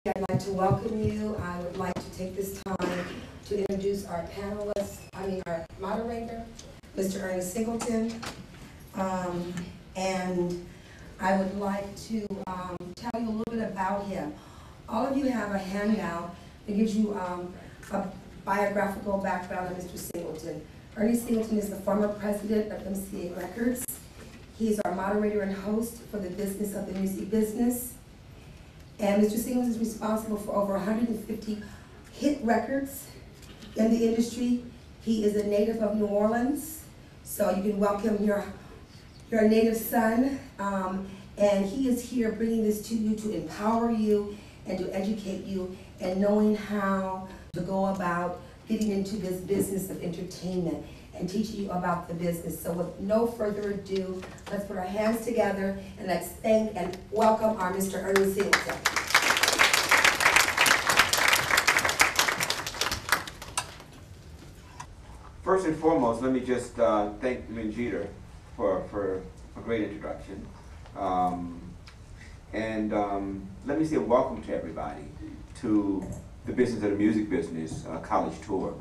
I'd like to welcome you. I would like to take this time to introduce our panelist, our moderator, Mr. Ernest Singleton. And I would like to tell you a little bit about him. All of you have a handout that gives you a biographical background of Mr. Singleton. Ernest Singleton is the former president of MCA Records. He's our moderator and host for the Business of the Music Business. And Mr. Singleton is responsible for over 150 hit records in the industry. He is a native of New Orleans, so you can welcome your native son. And he is here bringing this to you to empower you and to educate you and knowing how to go about getting into this business of entertainment and teaching you about the business. So with no further ado, let's put our hands together and let's thank and welcome our Mr. Ernest Singleton. First and foremost, let me just thank Minjita for a great introduction. Let me say welcome to everybody to the Business of the Music Business college tour.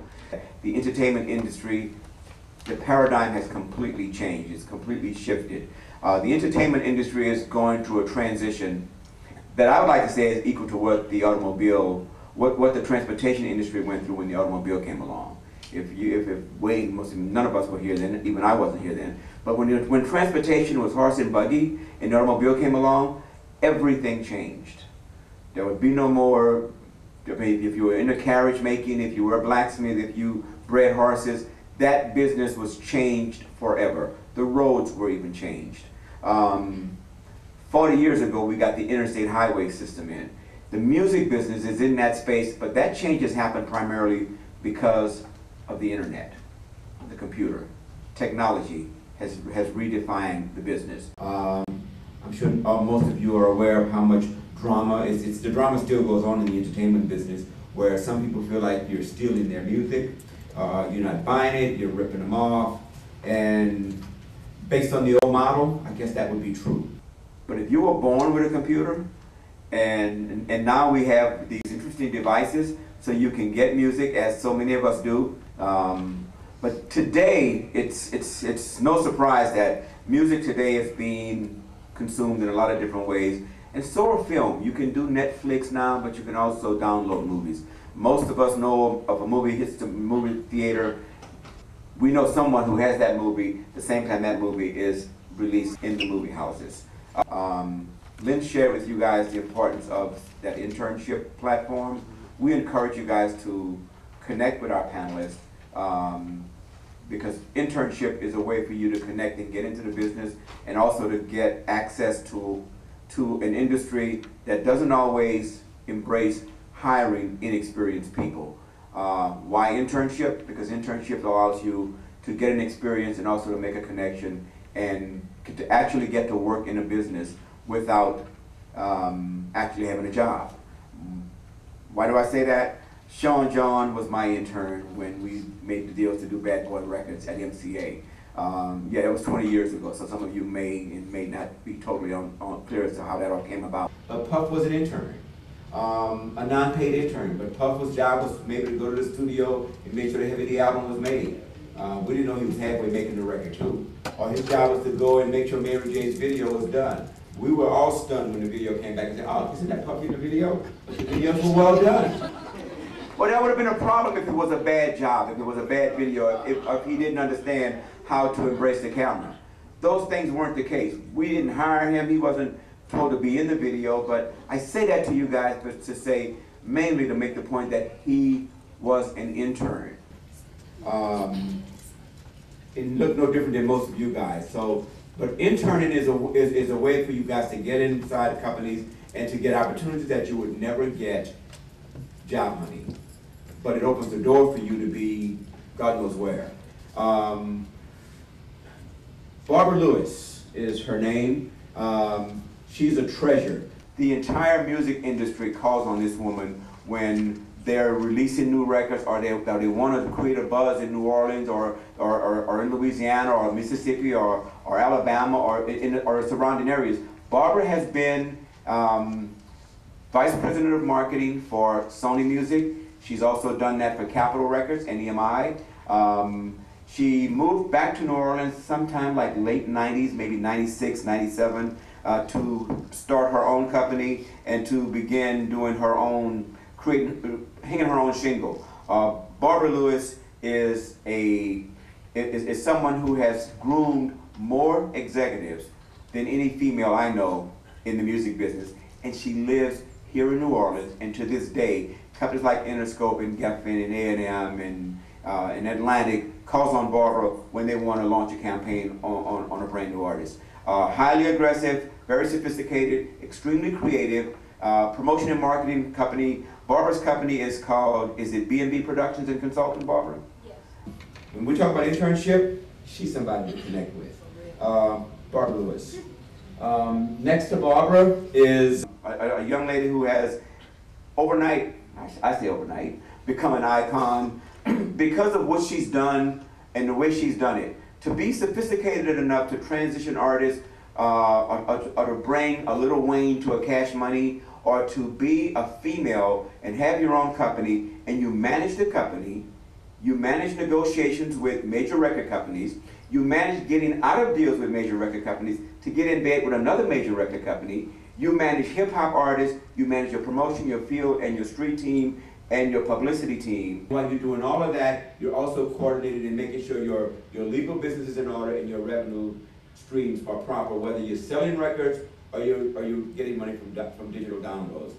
The entertainment industry, the paradigm has completely changed. It's completely shifted. The entertainment industry is going through a transition that I would like to say is equal to what the automobile, what the transportation industry went through when the automobile came along. None of us were here then, even I wasn't here then. But when transportation was horse and buggy and the automobile came along, everything changed. There would be no more, if you were into carriage making, if you were a blacksmith, if you bred horses, that business was changed forever. The roads were even changed. 40 years ago, we got the interstate highway system in. The music business is in that space, but that change has happened primarily because of the internet, the computer. Technology has redefined the business. I'm sure most of you are aware of how much drama the drama still goes on in the entertainment business, where some people feel like you're stealing their music, you're not buying it, you're ripping them off, and based on the old model, I guess that would be true. But if you were born with a computer, and now we have these interesting devices, so you can get music, as so many of us do. But today, it's no surprise that music today is being consumed in a lot of different ways. And so are film. You can do Netflix now, but you can also download movies. Most of us know of a movie hits the movie theater. We know someone who has that movie the same time that movie is released in the movie houses. Lynn shared with you guys the importance of that internship platform. We encourage you guys to connect with our panelists because internship is a way for you to connect and get into the business and also to get access to an industry that doesn't always embrace hiring inexperienced people. Why internship? Because internship allows you to get an experience and also to make a connection and to actually get to work in a business without actually having a job. Why do I say that? Sean John was my intern when we made the deals to do Bad Boy Records at MCA. Yeah, that was 20 years ago, so some of you may not be totally clear as to how that all came about. Puff was an intern, a non-paid intern, but Puff's job was maybe to go to the studio and make sure the Heavy D album was made. We didn't know he was halfway making the record too. Or his job was to go and make sure Mary J's video was done. We were all stunned when the video came back and said, "Oh, isn't that Puffy in the video?" But the videos were well done. Well, that would have been a problem if it was a bad job, if it was a bad video, if he didn't understand how to embrace the camera. Those things weren't the case. We didn't hire him. He wasn't told to be in the video, but I say that to you guys but to say, mainly to make the point that he was an intern. It looked no different than most of you guys. But interning is a way for you guys to get inside companies and to get opportunities that you would never get job money. But it opens the door for you to be God knows where. Barbara Lewis is her name. She's a treasure. The entire music industry calls on this woman when they're releasing new records or they want to create a buzz in New Orleans or in Louisiana or Mississippi or Alabama or surrounding areas. Barbara has been Vice President of Marketing for Sony Music. She's also done that for Capitol Records and EMI. She moved back to New Orleans sometime like late 90s, maybe 96, 97, to start her own company and to begin doing her own, hanging her own shingle. Barbara Lewis is someone who has groomed more executives than any female I know in the music business, and she lives here in New Orleans, and to this day, companies like Interscope and Geffen and A&M and Atlantic calls on Barbara when they want to launch a campaign on a brand new artist. Highly aggressive, very sophisticated, extremely creative, promotion and marketing company. Barbara's company is called, is it B&B Productions and Consulting, Barbara? Yes. When we talk about internship, she's somebody to connect with. Barbara Lewis. Next to Barbara is a young lady who has overnight, I say overnight, become an icon because of what she's done and the way she's done it. To be sophisticated enough to transition artists or to bring a Lil Wayne to a Cash Money, or to be a female and have your own company, and you manage the company, you manage negotiations with major record companies, you manage getting out of deals with major record companies to get in bed with another major record company, you manage hip-hop artists, you manage your promotion, your field, and your street team, and your publicity team. While you're doing all of that, you're also coordinated in making sure your legal business is in order and your revenue streams are proper, whether you're selling records or you're getting money from digital downloads.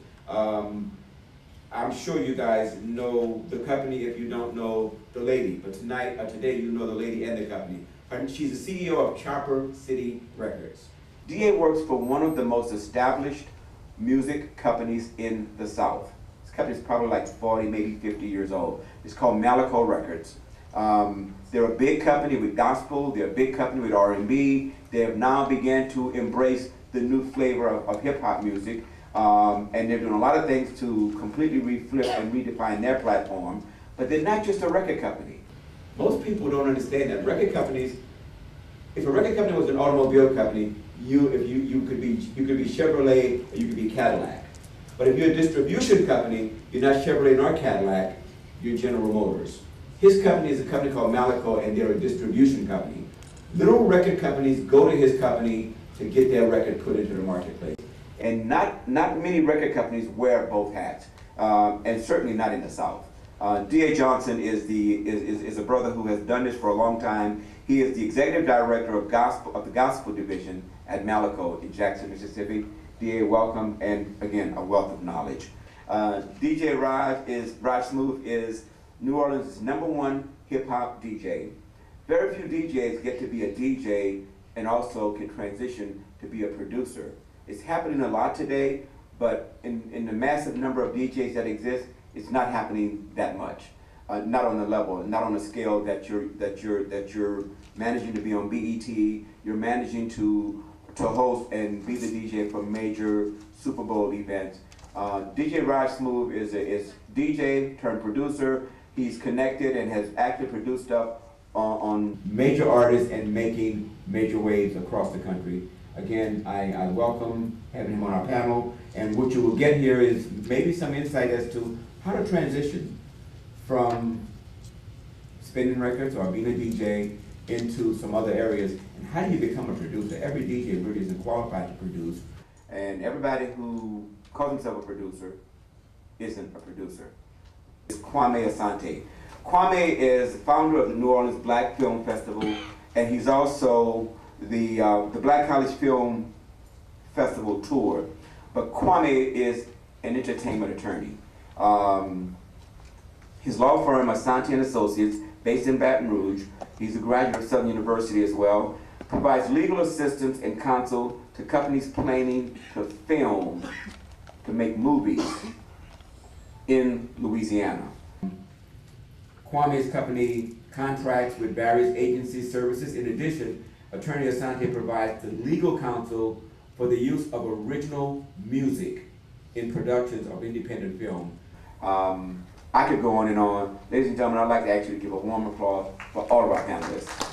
I'm sure you guys know the company if you don't know the lady, but today you know the lady and the company. She's the CEO of Chopper City Records. DA works for one of the most established music companies in the South. This company is probably like 40, maybe 50 years old. It's called Malaco Records. They're a big company with gospel, they're a big company with R&B. They have now began to embrace the new flavor of hip-hop music. And they're doing a lot of things to completely reflip and redefine their platform. But they're not just a record company. Most people don't understand that record companies, if a record company was an automobile company, you could be Chevrolet or you could be Cadillac. But if you're a distribution company, you're not Chevrolet nor Cadillac, you're General Motors. His company is a company called Malaco, and they're a distribution company. Little record companies go to his company to get their record put into the marketplace. And not many record companies wear both hats, and certainly not in the South. D.A. Johnson is a brother who has done this for a long time. He is the executive director of the gospel division at Malaco in Jackson, Mississippi. D.A., welcome, and again, a wealth of knowledge. DJ Raj Smooth is New Orleans' #1 hip-hop DJ. Very few DJs get to be a DJ and also can transition to be a producer. It's happening a lot today, but in the massive number of DJs that exist, it's not happening that much. Not on the level, not on the scale that you're managing to be on BET. You're managing to host and be the DJ for major Super Bowl events. DJ Raj Smooth is DJ turned producer. He's connected and has actually produced stuff on major artists and making major waves across the country. Again, I welcome having him on our panel, and what you will get here is maybe some insight as to how to transition from spinning records or being a DJ into some other areas, and how do you become a producer? Every DJ really isn't qualified to produce, and everybody who calls himself a producer isn't a producer. It's Kwame Asante. Kwame is the founder of the New Orleans Black Film Festival, and he's also the Black College Film Festival tour. But Kwame is an entertainment attorney. His law firm, Asante & Associates, based in Baton Rouge, he's a graduate of Southern University as well, provides legal assistance and counsel to companies planning to film, to make movies in Louisiana. Kwame's company contracts with various agency services. In addition, Attorney Asante provides the legal counsel for the use of original music in productions of independent film. I could go on and on. Ladies and gentlemen, I'd like to actually give a warm applause for all of our panelists.